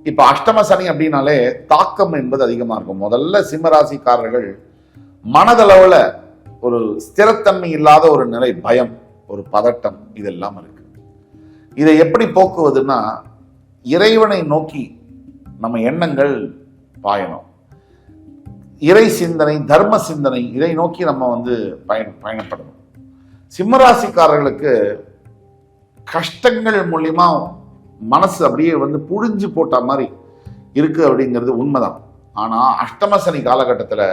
இப்ப அஷ்டம சனி அப்படின்னாலே தாக்கம் என்பது அதிகமா இருக்கும். முதல்ல சிம்மராசிக்காரர்கள் மனதளவுல ஒரு ஸ்திரத்தன்மை இல்லாத ஒரு நிலை, பயம், ஒரு பதட்டம், இதெல்லாம் இருக்கு. இதை எப்படி போக்குவதுன்னா, இறைவனை நோக்கி நம்ம எண்ணங்கள் பாயணும். இறை சிந்தனை, தர்ம சிந்தனை, இதை நோக்கி நம்ம பயணப்படணும். சிம்மராசிக்காரர்களுக்கு கஷ்டங்கள் மூலியமா மனசு அப்படியே புழிஞ்சு போட்ட மாதிரி இருக்கு அப்படிங்கிறது உண்மைதான். ஆனா அஷ்டம சனி காலகட்டத்தில்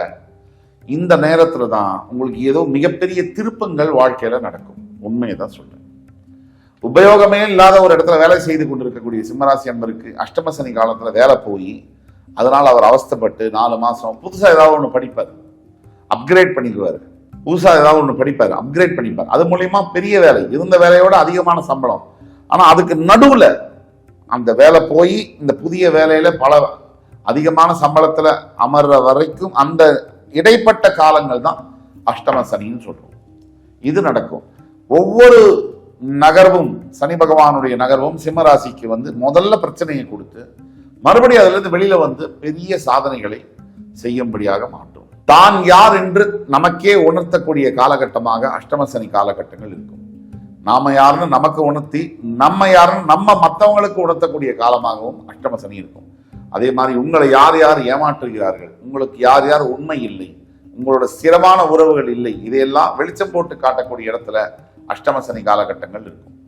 இந்த நேரத்துல தான் உங்களுக்கு ஏதோ மிகப்பெரிய திருப்பங்கள் வாழ்க்கையில நடக்கும். உண்மையை தான் சொல்றேன். உபயோகமே இல்லாத ஒரு இடத்துல வேலை செய்து கொண்டிருக்கக்கூடிய சிம்மராசி அன்பருக்கு அஷ்டம சனி காலத்துல வேலை போய் அதனால அவர் அவஸ்தைப்பட்டு 4 மாசம் புதுசா ஏதாவது ஒன்று படிப்பார், அப்கிரேட் பண்ணிக்குவார். புதுசா ஏதாவது ஒன்று படிப்பார், அப்கிரேட் பண்ணிப்பார். அது மூலியமா பெரிய வேலை, இருந்த வேலையோட அதிகமான சம்பளம். ஆனா அதுக்கு நடுவுல அந்த வேலை போய் இந்த புதிய வேலையில பல அதிகமான சம்பளத்துல அமர்ற வரைக்கும் அந்த இடைப்பட்ட காலங்கள் தான் அஷ்டம சனின்னு சொல்றோம். இது நடக்கும். ஒவ்வொரு நகர்வும், சனி பகவானுடைய நகர்வும் சிம்மராசிக்கு முதல்ல பிரச்சனையை கொடுத்து மறுபடியும் அதுல இருந்து வெளியில பெரிய சாதனைகளை செய்யும்படியாக மாற்றும். தான் யார் என்று நமக்கே உணர்த்தக்கூடிய காலகட்டமாக அஷ்டம சனி காலகட்டங்கள் இருக்கும். நாம யாருன்னு நமக்கு உணர்த்தி, நம்ம யாருன்னு நம்ம மற்றவங்களுக்கு உணர்த்தக்கூடிய காலமாகவும் அஷ்டம சனி இருக்கும். அதே மாதிரி உங்களை யார் யார் ஏமாற்றுகிறார்கள், உங்களுக்கு யார் யார் உண்மை இல்லை, உங்களோட ஸ்திரமான உறவுகள் இல்லை, இதையெல்லாம் வெளிச்சம் போட்டு காட்டக்கூடிய இடத்துல அஷ்டம சனி காலகட்டங்கள் இருக்கும்.